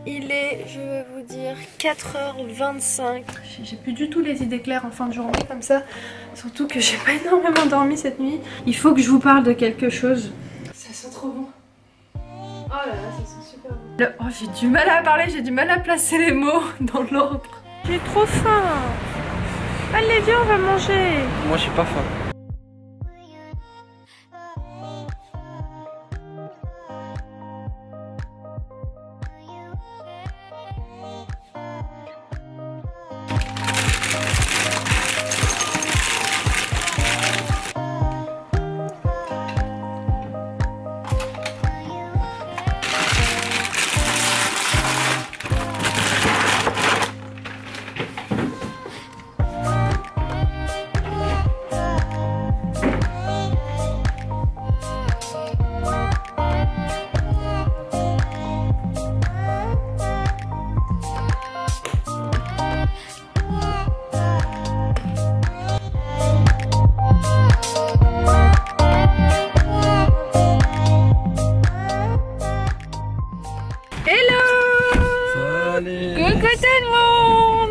il est, je vais vous dire, 4h25. J'ai plus du tout les idées claires en fin de journée comme ça. Surtout que j'ai pas énormément dormi cette nuit. Il faut que je vous parle de quelque chose. Ça sent trop bon. Oh là là, ça sent super bon. Oh, j'ai du mal à parler, j'ai du mal à placer les mots dans l'ordre. J'ai trop faim. Allez, viens, on va manger. Moi, je suis pas faim.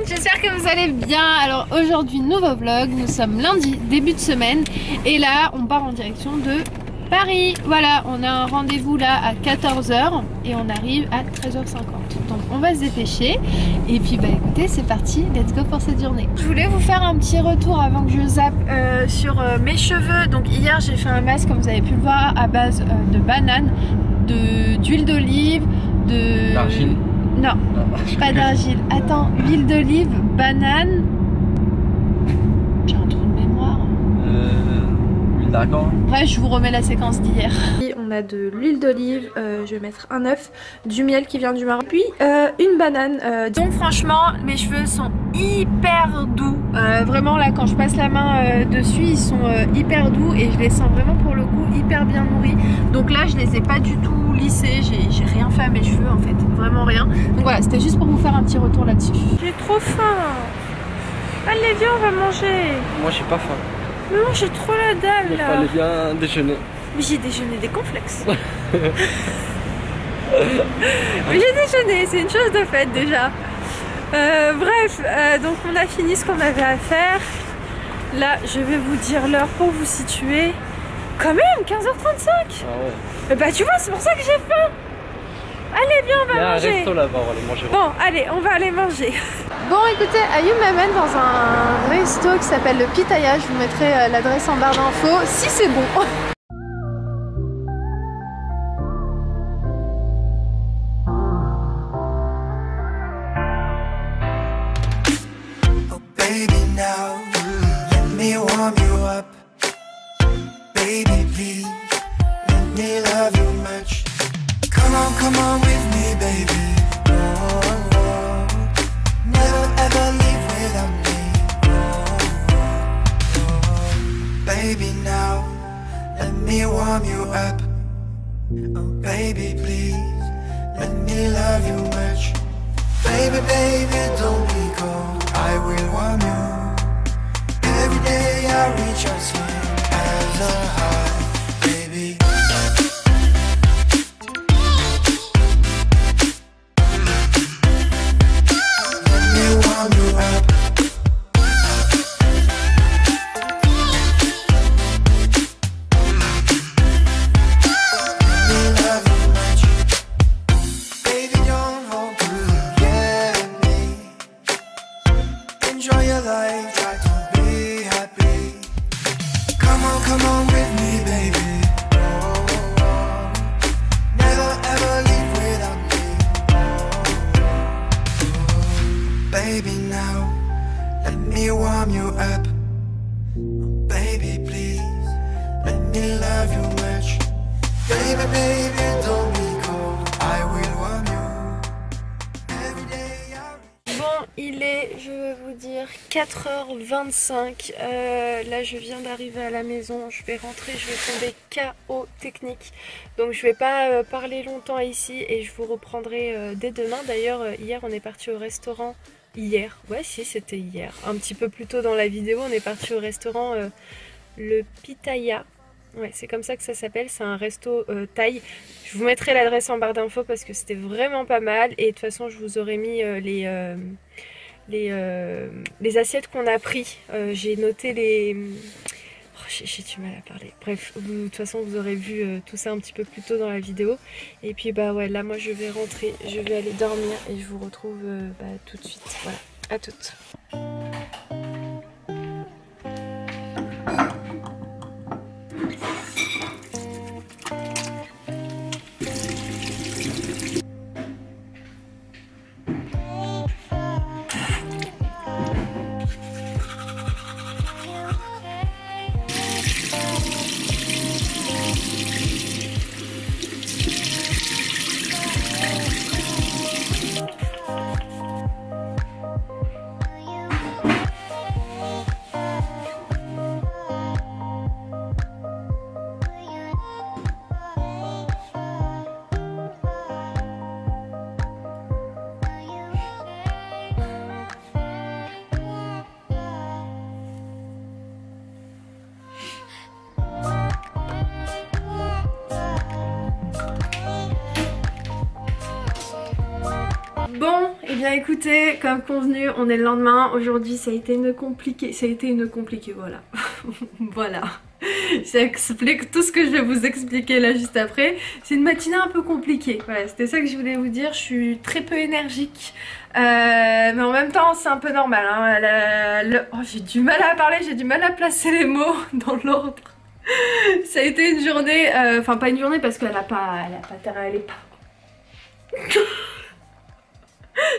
J'espère que vous allez bien. Alors aujourd'hui nouveau vlog, nous sommes lundi, début de semaine. Et là on part en direction de Paris. Voilà, on a un rendez-vous là à 14 h et on arrive à 13h50. Donc on va se dépêcher. Et puis bah écoutez, c'est parti, let's go pour cette journée. Je voulais vous faire un petit retour avant que je zappe sur mes cheveux. Donc hier j'ai fait un masque comme vous avez pu le voir à base de banane, d'huile d'olive, d'argile. Non, pas d'argile. Attends, huile d'olive, banane. J'ai un trou de mémoire. Huile d'argan. Bref, je vous remets la séquence d'hier. On a de l'huile d'olive, je vais mettre un œuf, du miel qui vient du Maroc, puis une banane. Donc franchement, mes cheveux sont hyper doux. Vraiment là, quand je passe la main dessus, ils sont hyper doux et je les sens vraiment pour le coup hyper bien nourris. Donc là, je les ai pas du tout lissés, j'ai rien fait à mes cheveux en fait, vraiment rien. Donc voilà, c'était juste pour vous faire un petit retour là-dessus. J'ai trop faim. Allez, viens, on va manger. Moi, je suis pas faim. Non, j'ai trop la dalle Il là. fallait bien déjeuner. Mais j'ai déjeuné des cornflakes. Mais j'ai déjeuné, c'est une chose de fait déjà. Bref, donc on a fini ce qu'on avait à faire. Là, je vais vous dire l'heure pour vous situer. Quand même, 15h35. Ah ouais. Bah tu vois, c'est pour ça que j'ai faim. Allez, viens, on va manger. Il y a un resto là-bas, on va aller manger. Bon, allez, on va aller manger. Bon, écoutez, Ayoub m'amène dans un resto qui s'appelle le Pitaya. Je vous mettrai l'adresse en barre d'infos, si c'est bon. Oh baby, now let me warm you up. Baby, please let me love you much. Come on with me, baby. Oh, oh. Never ever leave without me. Oh, oh. Baby, now let me warm you up. Oh, baby, please let me love you much. Baby, baby, don't be cold. I will warm you. Every day I reach out, swing as a high, baby. Enjoy your life, try to be happy. Come on with me, baby. Oh, oh. Never ever leave without me. Oh, oh. Baby, now let me warm you up. Oh, baby, please let me love you much. Baby, baby, don't be cold. I will warm you. Every day I... Bon, il est, je vais vous dire, 4h25. Là, je viens d'arriver à la maison. Je vais rentrer, je vais tomber KO technique. Donc, je vais pas parler longtemps ici et je vous reprendrai dès demain. D'ailleurs, hier, on est parti au restaurant. Hier, ouais, si, c'était hier. Un petit peu plus tôt dans la vidéo, on est parti au restaurant le Pitaya. Ouais, c'est comme ça que ça s'appelle, c'est un resto thaï. Je vous mettrai l'adresse en barre d'infos parce que c'était vraiment pas mal. Et de toute façon, je vous aurais mis les assiettes qu'on a pris. J'ai noté les... Oh, j'ai du mal à parler. Bref, de toute façon, vous aurez vu tout ça un petit peu plus tôt dans la vidéo. Et puis, bah ouais, là, moi, je vais rentrer, je vais aller dormir et je vous retrouve tout de suite. Voilà, à toutes. Bon, et bien écoutez, comme convenu, on est le lendemain. Aujourd'hui, ça a été une compliquée. Voilà. Voilà. J'explique tout ce que je vais vous expliquer là juste après. C'est une matinée un peu compliquée. Voilà, c'était ça que je voulais vous dire. Je suis très peu énergique. Mais en même temps, c'est un peu normal. Hein. Oh, j'ai du mal à parler, j'ai du mal à placer les mots dans l'ordre. Ça a été une journée, enfin pas une journée parce qu'elle a pas terre, elle est pas.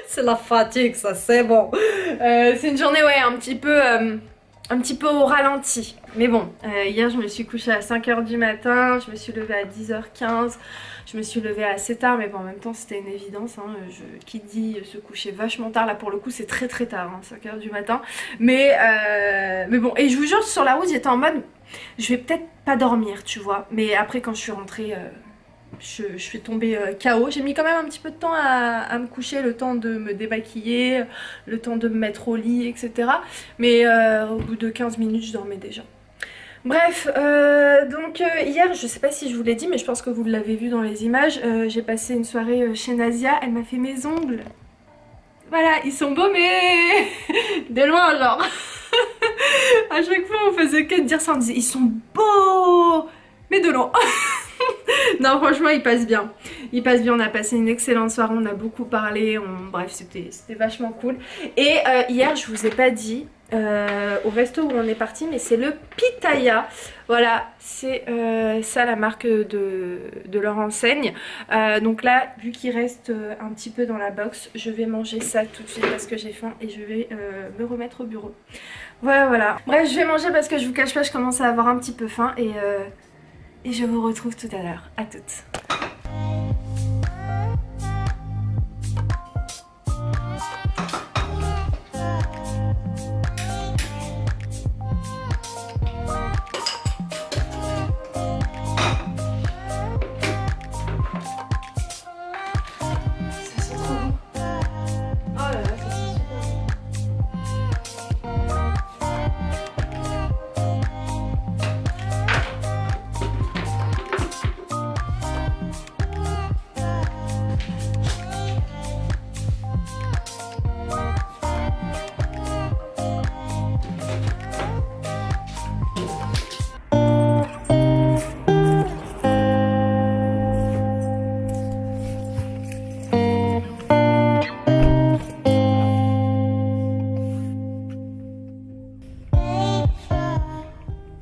C'est la fatigue, ça, c'est bon. C'est une journée, ouais, un petit peu au ralenti. Mais bon, hier je me suis couchée à 5 h du matin, je me suis levée à 10 h 15, je me suis levée assez tard, mais bon, en même temps c'était une évidence. Hein, qui dit se coucher vachement tard, là pour le coup c'est très très tard, hein, 5 h du matin. Mais bon, et je vous jure, sur la route j'étais en mode, je vais peut-être pas dormir, tu vois. Mais après quand je suis rentrée... je suis tombée KO. J'ai mis quand même un petit peu de temps à me coucher, le temps de me démaquiller, le temps de me mettre au lit, etc. Mais au bout de 15 minutes, je dormais déjà. Bref, donc hier, je sais pas si je vous l'ai dit, mais je pense que vous l'avez vu dans les images, j'ai passé une soirée chez Nazia, elle m'a fait mes ongles. Voilà, ils sont beaux, mais de loin, genre. À chaque fois, on faisait que de dire ça, on disait, ils sont beaux, mais de loin. Non, franchement il passe bien. Il passe bien, on a passé une excellente soirée, on a beaucoup parlé, bref c'était vachement cool. Et hier je vous ai pas dit au resto où on est parti, mais c'est le Pitaya. Voilà, c'est ça la marque de leur enseigne. Donc là, vu qu'il reste un petit peu dans la box, je vais manger ça tout de suite parce que j'ai faim et je vais me remettre au bureau. Voilà. Bref, je vais manger parce que je vous cache pas, je commence à avoir un petit peu faim et je vous retrouve tout à l'heure. À toutes. Ça sent trop bon. Oh là là, ça sent super bon.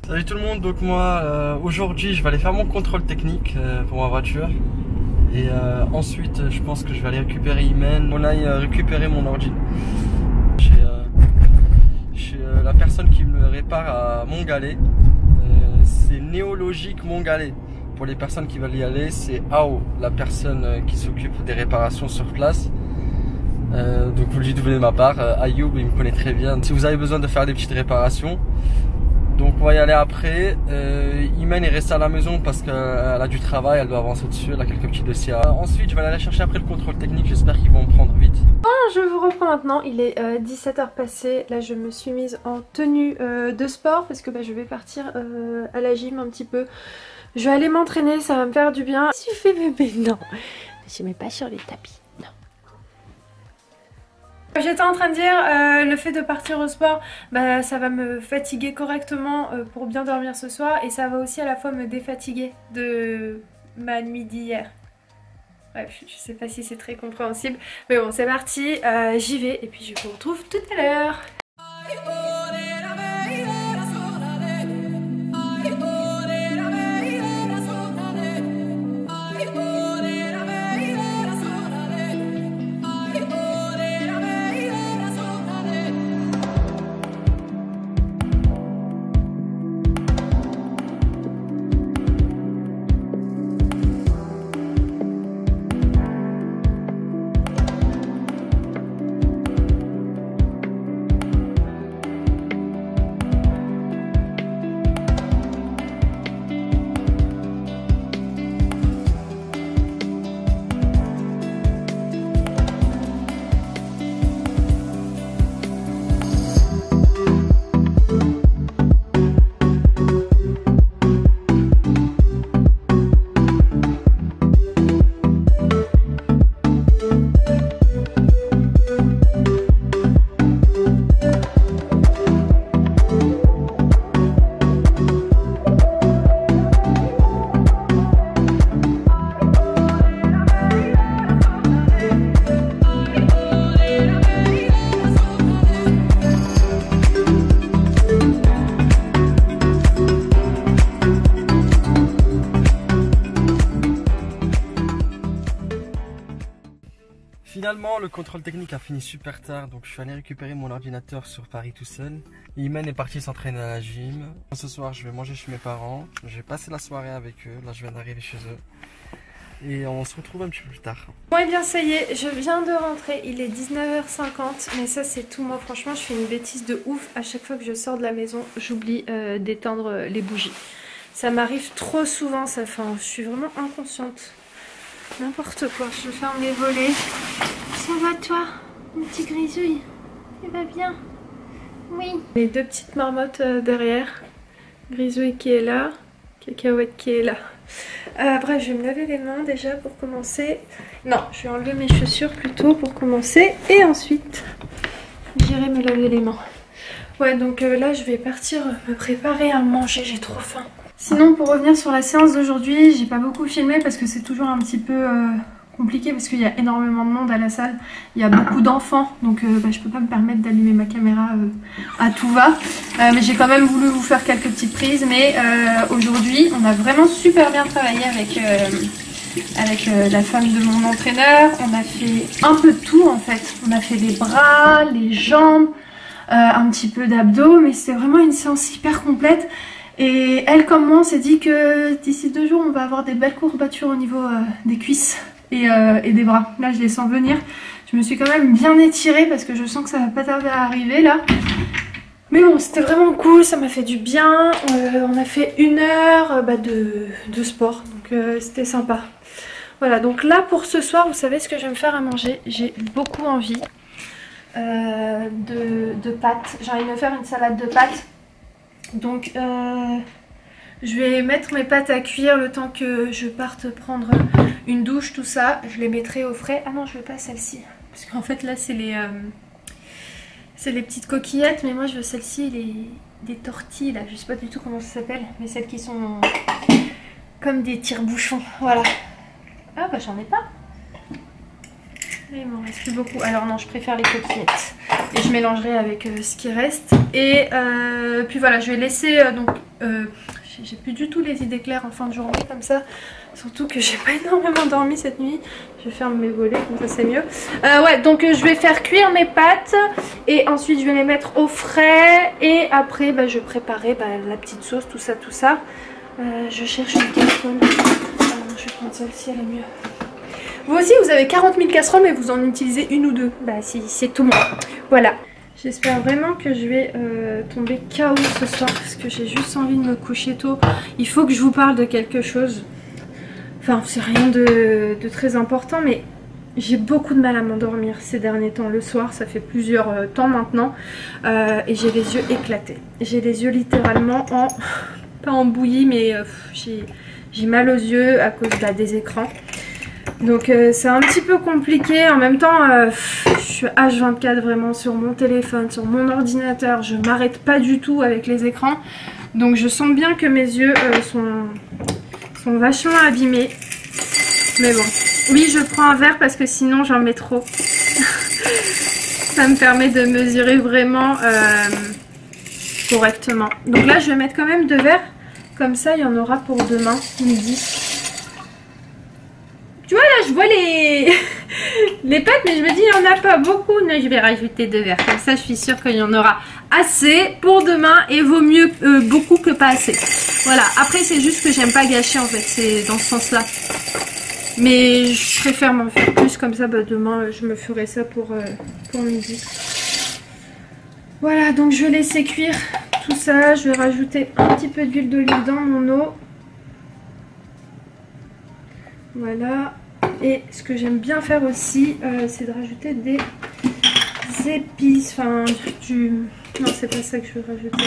Salut tout le monde, donc moi aujourd'hui je vais aller faire mon contrôle technique pour ma voiture. Et ensuite je pense que je vais aller récupérer Imen, on aille récupérer mon ordi. Chez la personne qui me répare à Montgallet, c'est Néologique Montgallet. Pour les personnes qui veulent y aller, c'est Ao, la personne qui s'occupe des réparations sur place. Donc vous lui dites de ma part, Ayoub il me connaît très bien. Si vous avez besoin de faire des petites réparations, Donc on va y aller après. Imen est restée à la maison parce qu'elle a du travail, elle doit avancer dessus, elle a quelques petits dossiers. Ensuite je vais aller chercher après le contrôle technique, j'espère qu'ils vont me prendre vite. Bon, je vous reprends maintenant, il est 17h passé, là je me suis mise en tenue de sport parce que je vais partir à la gym un petit peu. Je vais aller m'entraîner, ça va me faire du bien. Si je fais bébé, non, je ne mets pas sur les tapis, non. J'étais en train de dire, le fait de partir au sport, ça va me fatiguer correctement pour bien dormir ce soir. Et ça va aussi à la fois me défatiguer de ma nuit d'hier. Bref, je sais pas si c'est très compréhensible. Mais bon, c'est parti, j'y vais et puis je vous retrouve tout à l'heure. Finalement, le contrôle technique a fini super tard, donc je suis allé récupérer mon ordinateur sur Paris tout seul. Imen est parti s'entraîner à la gym. Ce soir, je vais manger chez mes parents. Je vais passer la soirée avec eux. Là, je viens d'arriver chez eux. Et on se retrouve un petit peu plus tard. Bon et bien ça y est, je viens de rentrer, il est 19h50, mais ça c'est tout. Moi franchement je fais une bêtise de ouf, à chaque fois que je sors de la maison, j'oublie d'éteindre les bougies. Ça m'arrive trop souvent, je suis vraiment inconsciente. N'importe quoi, je ferme les volets. Ça va toi, mon petit grisouille? Tu vas bien? Oui. Les deux petites marmottes derrière. Grisouille qui est là, Cacahuète qui est là. Bref, je vais me laver les mains déjà pour commencer. Non, je vais enlever mes chaussures plutôt pour commencer. Et ensuite, j'irai me laver les mains. Ouais, donc là, je vais partir me préparer à manger. J'ai trop faim. Sinon, pour revenir sur la séance d'aujourd'hui, j'ai pas beaucoup filmé parce que c'est toujours un petit peu compliqué parce qu'il y a énormément de monde à la salle. Il y a beaucoup d'enfants, donc je peux pas me permettre d'allumer ma caméra à tout va. Mais j'ai quand même voulu vous faire quelques petites prises. Mais aujourd'hui, on a vraiment super bien travaillé avec la femme de mon entraîneur. On a fait un peu de tout en fait. On a fait les bras, les jambes, un petit peu d'abdos, mais c'était vraiment une séance hyper complète. Et elle comme moi on s'est dit que d'ici 2 jours on va avoir des belles courbatures au niveau des cuisses et des bras. Là je les sens venir. Je me suis quand même bien étirée parce que je sens que ça va pas tarder à arriver là. Mais bon c'était vraiment cool, ça m'a fait du bien. On a fait 1 heure de sport, donc c'était sympa. Voilà, donc là pour ce soir vous savez ce que je vais me faire à manger. J'ai beaucoup envie de pâtes. J'ai envie de me faire une salade de pâtes. Donc je vais mettre mes pâtes à cuire le temps que je parte prendre une douche, tout ça. Je les mettrai au frais. Ah non, je veux pas celle-ci. Parce qu'en fait là c'est les petites coquillettes. Mais moi je veux celle-ci, des tortilles là. Je sais pas du tout comment ça s'appelle. Mais celles qui sont comme des tire-bouchons. Voilà. Ah bah j'en ai pas. Il m'en reste plus beaucoup. Alors non, je préfère les coquillettes. Et je mélangerai avec ce qui reste. Et puis voilà, je vais laisser... j'ai plus du tout les idées claires en fin de journée comme ça. Surtout que j'ai pas énormément dormi cette nuit. Je ferme mes volets, comme ça c'est mieux. Ouais, donc je vais faire cuire mes pâtes. Et ensuite je vais les mettre au frais. Et après, je vais préparer la petite sauce, tout ça, tout ça. Je cherche une casserole. Je vais prendre celle-ci, elle est mieux. Vous aussi vous avez 40 000 casseroles mais vous en utilisez 1 ou 2. Bah si, c'est tout moi. Voilà. J'espère vraiment que je vais tomber KO ce soir parce que j'ai juste envie de me coucher tôt. Il faut que je vous parle de quelque chose. Enfin, c'est rien de très important, mais j'ai beaucoup de mal à m'endormir ces derniers temps. Le soir, ça fait plusieurs temps maintenant. Et j'ai les yeux éclatés. J'ai les yeux littéralement pas en bouillie, mais j'ai mal aux yeux à cause des écrans. Donc c'est un petit peu compliqué. En même temps, je suis H24 vraiment sur mon téléphone, sur mon ordinateur. Je m'arrête pas du tout avec les écrans. Donc je sens bien que mes yeux sont vachement abîmés. Mais bon. Oui, je prends un verre parce que sinon j'en mets trop. Ça me permet de mesurer vraiment correctement. Donc là, je vais mettre quand même 2 verres. Comme ça, il y en aura pour demain, midi. Tu vois là, je vois les pâtes, mais je me dis il n'y en a pas beaucoup. Non, je vais rajouter 2 verres. Comme ça, je suis sûre qu'il y en aura assez pour demain. Et vaut mieux beaucoup que pas assez. Voilà, après c'est juste que j'aime pas gâcher en fait. C'est dans ce sens-là. Mais je préfère m'en faire plus. Comme ça, bah, demain, je me ferai ça pour midi. Voilà, donc je vais laisser cuire tout ça. Je vais rajouter un petit peu d'huile d'olive dans mon eau. Voilà, et ce que j'aime bien faire aussi, c'est de rajouter des épices, enfin non, c'est pas ça que je veux rajouter.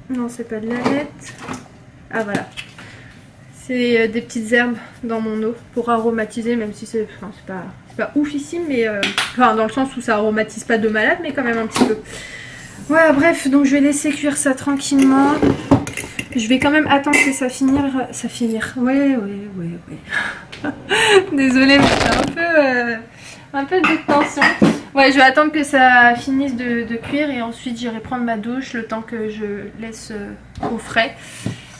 Non, c'est pas de l'aneth. Ah voilà, c'est des petites herbes dans mon eau pour aromatiser, même si c'est pas oufissime, mais enfin dans le sens où ça aromatise pas de malade, mais quand même un petit peu. Voilà, bref, donc je vais laisser cuire ça tranquillement. Je vais quand même attendre que ça finisse. Ouais. Désolée, mais c'est un peu de tension. Ouais, je vais attendre que ça finisse de cuire et ensuite j'irai prendre ma douche le temps que je laisse au frais.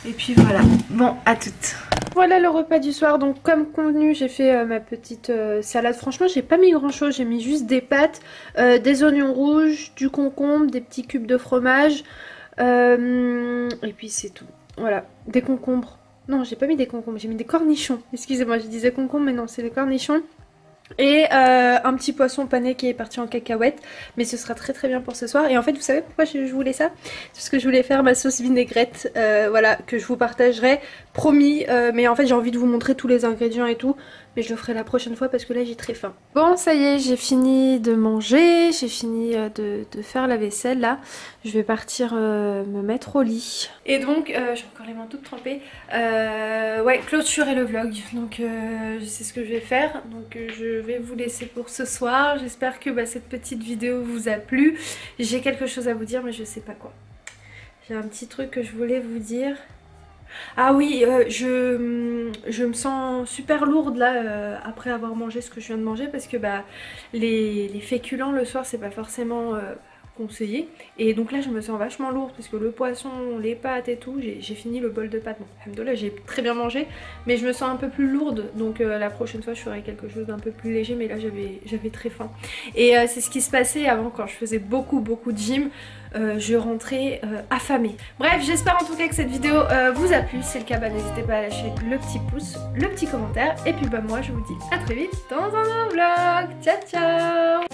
Et puis voilà. Bon, à toutes. Voilà le repas du soir. Donc comme convenu, j'ai fait ma petite salade. Franchement, j'ai pas mis grand chose. J'ai mis juste des pâtes, des oignons rouges, du concombre, des petits cubes de fromage. Et puis c'est tout. Voilà, des concombres. Non, j'ai pas mis des concombres, j'ai mis des cornichons. Excusez-moi, je disais concombres, mais non, c'est des cornichons. Et un petit poisson pané qui est parti en cacahuète. Mais ce sera très très bien pour ce soir. Et en fait, vous savez pourquoi je voulais ça? C'est parce que je voulais faire ma sauce vinaigrette. Voilà, que je vous partagerai. Promis. Mais en fait, j'ai envie de vous montrer tous les ingrédients et tout. Mais je le ferai la prochaine fois parce que là, j'ai très faim. Bon, ça y est, j'ai fini de manger. J'ai fini de faire la vaisselle là. Je vais partir me mettre au lit. Et donc, j'ai encore les mains toutes trempées. Ouais, clôturer le vlog. Donc, c'est ce que je vais faire. Donc, je vais vous laisser pour ce soir. J'espère que cette petite vidéo vous a plu. J'ai quelque chose à vous dire, mais je sais pas quoi. J'ai un petit truc que je voulais vous dire. Ah oui, je me sens super lourde là après avoir mangé ce que je viens de manger parce que les féculents le soir c'est pas forcément conseillé. Et donc là je me sens vachement lourde parce que le poisson, les pâtes et tout, j'ai fini le bol de pâtes. Bon, alhamdoulilah, j'ai très bien mangé, mais je me sens un peu plus lourde. Donc la prochaine fois je ferai quelque chose d'un peu plus léger, mais là j'avais très faim. Et c'est ce qui se passait avant quand je faisais beaucoup de gym. Je rentrais affamée. Bref, j'espère en tout cas que cette vidéo vous a plu. Si c'est le cas, n'hésitez pas à lâcher le petit pouce, le petit commentaire. Et puis moi je vous dis à très vite dans un nouveau vlog. Ciao ciao.